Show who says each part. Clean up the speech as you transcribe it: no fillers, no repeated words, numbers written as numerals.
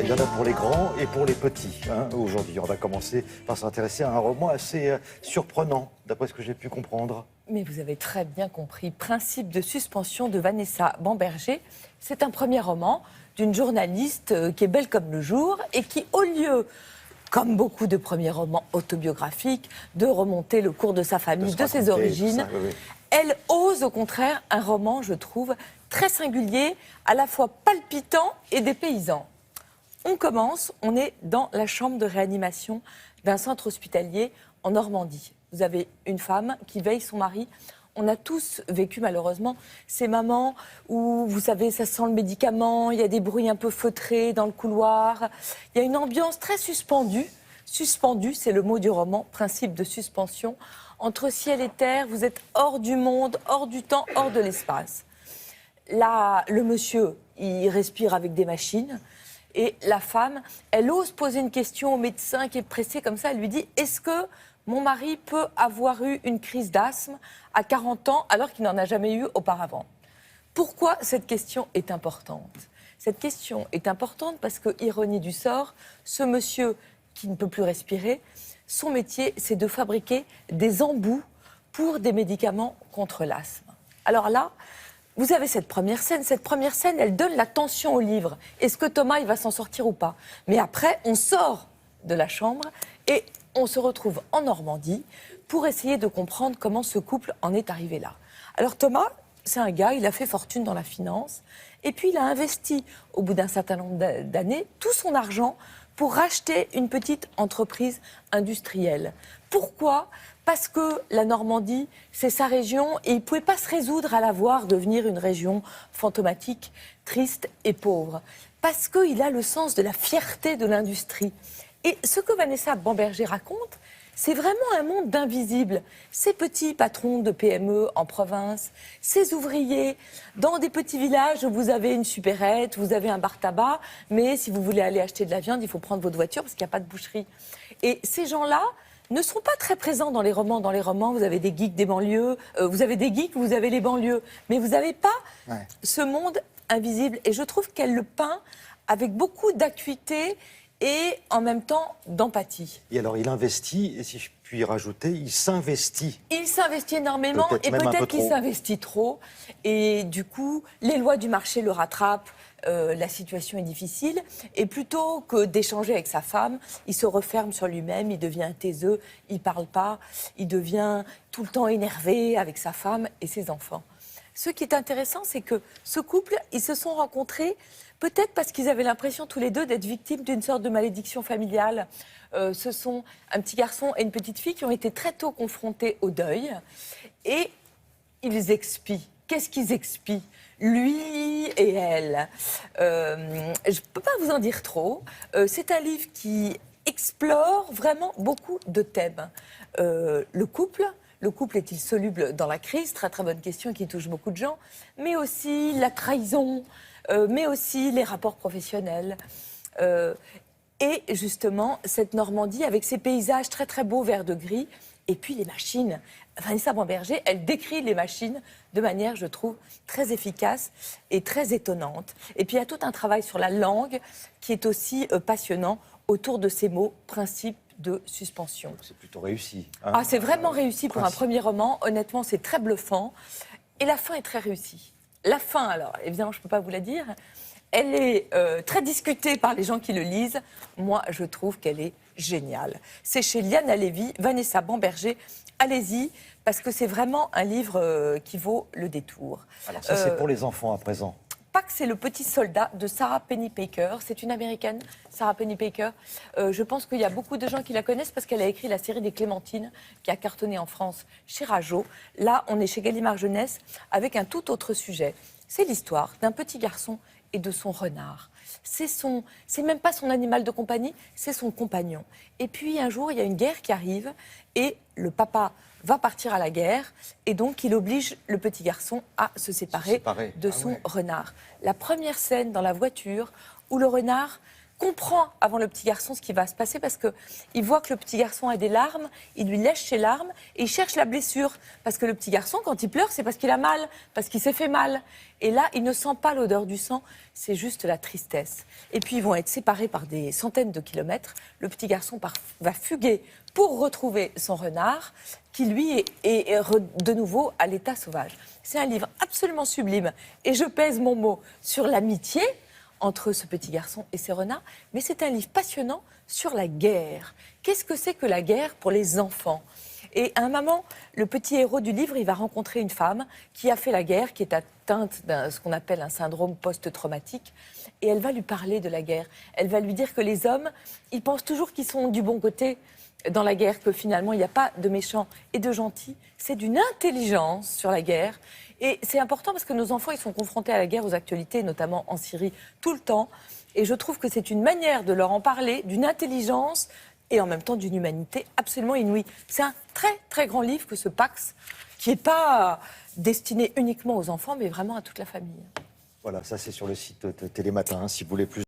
Speaker 1: il y en a pour les grands et pour les petits. Aujourd'hui, on va commencer par s'intéresser à un roman assez surprenant, d'après ce que j'ai pu comprendre.
Speaker 2: Mais vous avez très bien compris. Principe de suspension de Vanessa Bamberger. C'est un premier roman d'une journaliste qui est belle comme le jour et qui, au lieu, comme beaucoup de premiers romans autobiographiques, de remonter le cours de sa famille, de ses origines, elle ose au contraire un roman, je trouve, très singulier, à la fois palpitant et dépaysant. On commence, on est dans la chambre de réanimation d'un centre hospitalier en Normandie. Vous avez une femme qui veille son mari. On a tous vécu malheureusement ces moments où, vous savez, ça sent le médicament, il y a des bruits un peu feutrés dans le couloir. Il y a une ambiance très suspendue. Suspendue, c'est le mot du roman, principe de suspension. Entre ciel et terre, vous êtes hors du monde, hors du temps, hors de l'espace. Là, le monsieur, il respire avec des machines. Et la femme, elle ose poser une question au médecin qui est pressé comme ça. Elle lui dit, est-ce que mon mari peut avoir eu une crise d'asthme à 40 ans alors qu'il n'en a jamais eu auparavant? Pourquoi cette question est importante? Cette question est importante parce que, ironie du sort, ce monsieur qui ne peut plus respirer, son métier, c'est de fabriquer des embouts pour des médicaments contre l'asthme. Alors là, vous avez cette première scène. Cette première scène, elle donne la tension au livre. Est-ce que Thomas, il va s'en sortir ou pas? Mais après, on sort de la chambre et on se retrouve en Normandie pour essayer de comprendre comment ce couple en est arrivé là. Alors Thomas, c'est un gars, il a fait fortune dans la finance et puis il a investi, au bout d'un certain nombre d'années, tout son argent pour racheter une petite entreprise industrielle. Pourquoi ? Parce que la Normandie, c'est sa région et il ne pouvait pas se résoudre à la voir devenir une région fantomatique, triste et pauvre. Parce qu'il a le sens de la fierté de l'industrie. Et ce que Vanessa Bamberger raconte, c'est vraiment un monde d'invisibles. Ces petits patrons de PME en province, ces ouvriers dans des petits villages où vous avez une supérette, vous avez un bar tabac, mais si vous voulez aller acheter de la viande, il faut prendre votre voiture parce qu'il n'y a pas de boucherie. Et ces gens-là ne sont pas très présents dans les romans. Dans les romans, vous avez des geeks des banlieues, vous avez des geeks, vous avez les banlieues, mais vous n'avez pas ce monde invisible. Et je trouve qu'elle le peint avec beaucoup d'acuité et en même temps d'empathie.
Speaker 1: Et alors il investit, et si je puis rajouter, il s'investit.
Speaker 2: Il s'investit énormément et peut-être qu'il s'investit trop. Et du coup, les lois du marché le rattrapent, la situation est difficile. Et plutôt que d'échanger avec sa femme, il se referme sur lui-même, il devient taiseux, il ne parle pas, il devient tout le temps énervé avec sa femme et ses enfants. Ce qui est intéressant, c'est que ce couple, ils se sont rencontrés peut-être parce qu'ils avaient l'impression tous les deux d'être victimes d'une sorte de malédiction familiale. Ce sont un petit garçon et une petite fille qui ont été très tôt confrontés au deuil. Et ils expient. Qu'est-ce qu'ils expient? Lui et elle. Je ne peux pas vous en dire trop. C'est un livre qui explore vraiment beaucoup de thèmes. Le couple est-il soluble dans la crise? Très très bonne question qui touche beaucoup de gens. Mais aussi la trahison, mais aussi les rapports professionnels. Et justement, cette Normandie avec ses paysages très très beaux, vert de gris, et puis les machines. Vanessa Bamberger, elle décrit les machines de manière, je trouve, très efficace et très étonnante. Et puis il y a tout un travail sur la langue qui est aussi passionnant autour de ces mots, principe de suspension.
Speaker 1: C'est plutôt réussi.
Speaker 2: Ah, c'est vraiment réussi pour un premier roman. Honnêtement, c'est très bluffant. Et la fin est très réussie. La fin, alors, évidemment, je ne peux pas vous la dire. Elle est très discutée par les gens qui le lisent. Moi, je trouve qu'elle est géniale. C'est chez Liana Levy, Vanessa Bamberger. Allez-y, parce que c'est vraiment un livre qui vaut le détour.
Speaker 1: Alors ça, c'est pour les enfants à présent.
Speaker 2: Pax, c'est le petit soldat de Sarah Pennypacker. C'est une américaine, Sarah Pennypacker. Je pense qu'il y a beaucoup de gens qui la connaissent parce qu'elle a écrit la série des Clémentines qui a cartonné en France chez Rajo. Là, on est chez Gallimard Jeunesse avec un tout autre sujet. C'est l'histoire d'un petit garçon et de son renard. C'est même pas son animal de compagnie, c'est son compagnon. Et puis un jour, il y a une guerre qui arrive et le papa va partir à la guerre et donc il oblige le petit garçon à se séparer de son renard. La première scène dans la voiture où le renard comprend avant le petit garçon ce qui va se passer parce qu'il voit que le petit garçon a des larmes, il lui lèche ses larmes et il cherche la blessure. Parce que le petit garçon, quand il pleure, c'est parce qu'il a mal, parce qu'il s'est fait mal. Et là, il ne sent pas l'odeur du sang, c'est juste la tristesse. Et puis, ils vont être séparés par des centaines de kilomètres. Le petit garçon va fuguer pour retrouver son renard, qui lui est de nouveau à l'état sauvage. C'est un livre absolument sublime. Et je pèse mon mot sur l'amitié entre ce petit garçon et ses renards, mais c'est un livre passionnant sur la guerre. Qu'est-ce que c'est que la guerre pour les enfants ? Et à un moment, le petit héros du livre, il va rencontrer une femme qui a fait la guerre, qui est atteinte d'un ce qu'on appelle un syndrome post-traumatique, et elle va lui parler de la guerre. Elle va lui dire que les hommes, ils pensent toujours qu'ils sont du bon côté dans la guerre, que finalement, il n'y a pas de méchants et de gentils. C'est d'une intelligence sur la guerre. Et c'est important parce que nos enfants, ils sont confrontés à la guerre, aux actualités, notamment en Syrie, tout le temps. Et je trouve que c'est une manière de leur en parler, d'une intelligence et en même temps d'une humanité absolument inouïe. C'est un très, très grand livre que ce Pax, qui n'est pas destiné uniquement aux enfants, mais vraiment à toute la famille.
Speaker 1: Voilà, ça c'est sur le site de Télématin, si vous voulez plus.